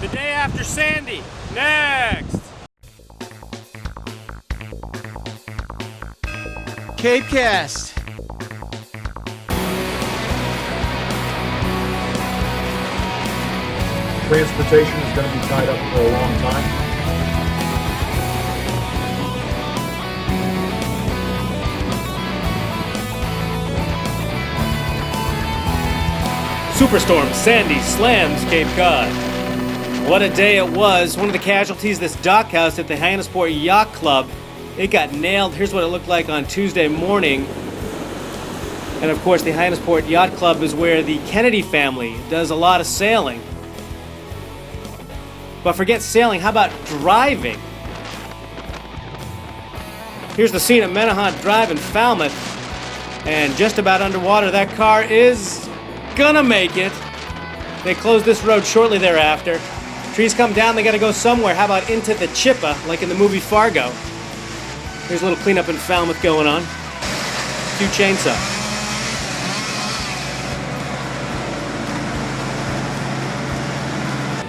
The day after Sandy. Next. CapeCast. Transportation is going to be tied up for a long time. Superstorm Sandy slams Cape Cod. What a day it was. One of the casualties, this dockhouse at the Hyannisport Yacht Club. It got nailed. Here's what it looked like on Tuesday morning. And of course, the Hyannisport Yacht Club is where the Kennedy family does a lot of sailing. But forget sailing, how about driving? Here's the scene at Menahont Drive in Falmouth. And just about underwater, that car is gonna make it. They close this road shortly thereafter. Trees come down, they gotta go somewhere. How about into the Chippa, like in the movie Fargo? Here's a little cleanup in Falmouth going on. Cue chainsaw.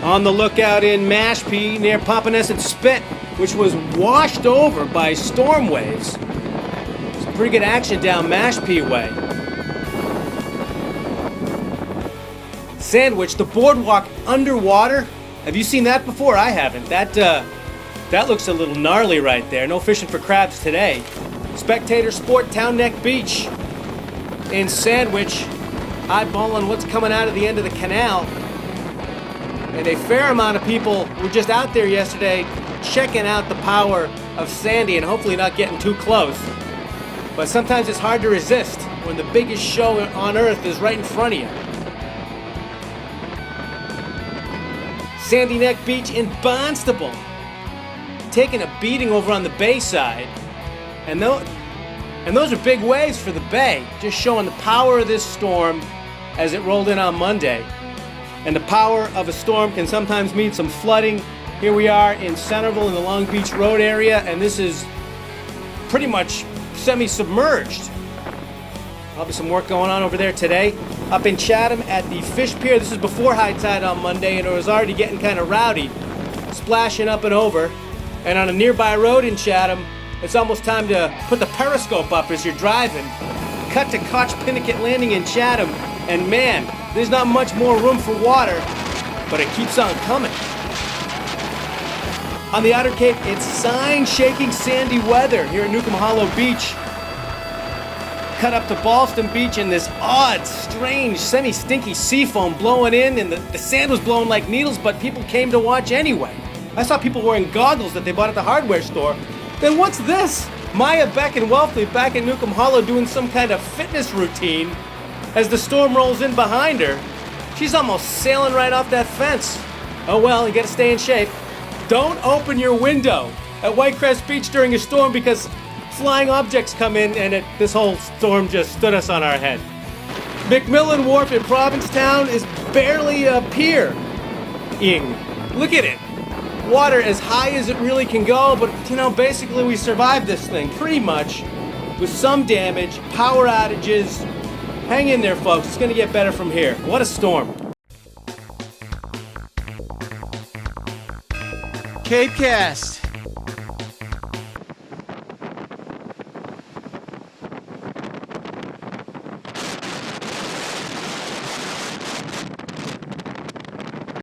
On the lookout in Mashpee near Pompanesett Spit, which was washed over by storm waves. Some pretty good action down Mashpee way. Sandwich, the boardwalk underwater. Have you seen that before? I haven't. That looks a little gnarly right there. No fishing for crabs today. Spectator Sport Town Neck Beach in Sandwich, eyeballing what's coming out of the end of the canal. And a fair amount of people were just out there yesterday checking out the power of Sandy and hopefully not getting too close. But sometimes it's hard to resist when the biggest show on earth is right in front of you. Sandy Neck Beach in Barnstable, taking a beating over on the bay side. And those are big waves for the bay, just showing the power of this storm as it rolled in on Monday. And the power of a storm can sometimes mean some flooding. Here we are in Centerville in the Long Beach Road area, and this is pretty much semi-submerged. Probably some work going on over there today. Up in Chatham at the Fish Pier, this is before high tide on Monday, and it was already getting kind of rowdy, splashing up and over. And on a nearby road in Chatham, it's almost time to put the periscope up as you're driving. Cut to Koch Pinnacle Landing in Chatham, and man, there's not much more room for water, but it keeps on coming. On the Outer Cape, it's sign-shaking sandy weather here at Newcomb Hollow Beach. Cut up to Ballston Beach and this odd, strange, semi-stinky sea foam blowing in, and the sand was blowing like needles, but people came to watch anyway. I saw people wearing goggles that they bought at the hardware store. Then what's this? Maya Beck and Wellfleet back at Newcomb Hollow doing some kind of fitness routine as the storm rolls in behind her. She's almost sailing right off that fence. Oh well, you gotta stay in shape. Don't open your window at Whitecrest Beach during a storm because flying objects come in and this whole storm just stood us on our head. McMillan Wharf in Provincetown is barely a pier. Look at it. Water as high as it really can go, but basically we survived this thing pretty much with some damage, power outages. Hang in there, folks. It's going to get better from here. What a storm. CapeCast.